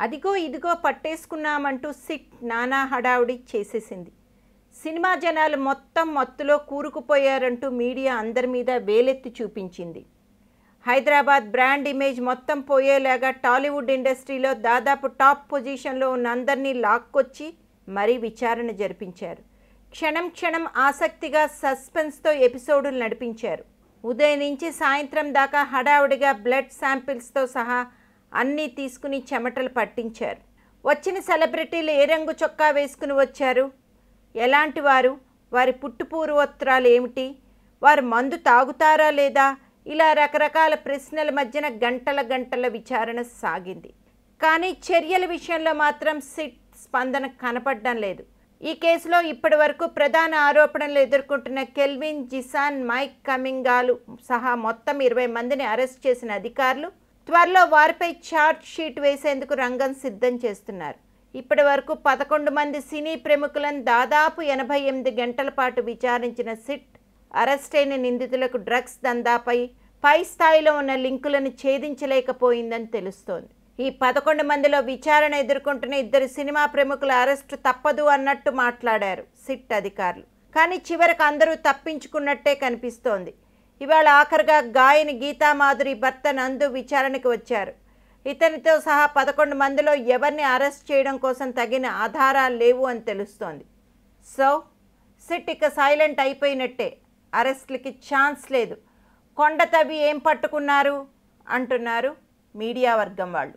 అదిగో ఇదిగో పట్టేసుకున్నామంటూ సిట్ నానా హడావుడి చేసేసింది. సినిమా జనాలు మొత్తం మత్తులో కూరుకుపోయారంటూ మీడియా అందరి మీద వేలెత్తి చూపించింది. హైదరాబాద్ బ్రాండ్ ఇమేజ్ మొత్తం పోయేలాగా టాలీవుడ్ ఇండస్ట్రీలో దాదాపు టాప్ పొజిషన్లో ఉన్న అందరినీ లాక్కొచ్చి మరీ విచారణ జరిపించారు. క్షణం క్షణం ఆసక్తిగా సస్పెన్స్తో ఎపిసోడులు నడిపించారు. ఉదయం నుంచి సాయంత్రం దాకా హడావుడిగా బ్లడ్ శాంపిల్స్తో సహా అన్నీ తీసుకుని చెమటలు పట్టించారు. వచ్చిన సెలబ్రిటీలు ఏ రంగు చొక్కా వేసుకుని వచ్చారు, ఎలాంటి వారు, వారి పుట్టుపూర్వోత్తరాలు ఏమిటి, వారు మందు తాగుతారా లేదా, ఇలా రకరకాల ప్రశ్నల మధ్యన గంటల గంటల విచారణ సాగింది. కానీ చర్యల విషయంలో మాత్రం సిట్ స్పందన కనపడడం లేదు. ఈ కేసులో ఇప్పటి వరకు ప్రధాన ఆరోపణలు ఎదుర్కొంటున్న కెల్విన్, జిసాన్, మైక్ కమింగాలు సహా మొత్తం 20 మందిని అరెస్ట్ చేసిన అధికారులు త్వరలో వారిపై ఛార్జ్ షీట్ వేసేందుకు రంగం సిద్ధం చేస్తున్నారు. ఇప్పటి వరకు 11 మంది సినీ ప్రముఖులను దాదాపు 88 గంటల పాటు విచారించిన సిట్ అరెస్ట్ అయిన నిందితులకు డ్రగ్స్ దందాపై పై స్థాయిలో ఉన్న లింకులను ఛేదించలేకపోయిందని తెలుస్తోంది. ఈ 11 మందిలో విచారణ ఎదుర్కొంటున్న 2 సినిమా ప్రముఖుల అరెస్టు తప్పదు అన్నట్టు మాట్లాడారు సిట్ అధికారులు. కానీ చివరకు అందరూ తప్పించుకున్నట్టే కనిపిస్తోంది. ఇవాళ ఆఖరిగా గాయని గీతామాధురి భర్త నందు విచారణకు వచ్చారు. ఇతనితో సహా 11 మందిలో ఎవరిని అరెస్ట్ చేయడం కోసం తగిన ఆధారాలు లేవు అని తెలుస్తోంది. సో సిట్ ఇక సైలెంట్ అయిపోయినట్టే, అరెస్ట్లకి ఛాన్స్ లేదు. కొండ తవ్వి ఏం పట్టుకున్నారు అంటున్నారు మీడియా వర్గం వాళ్ళు.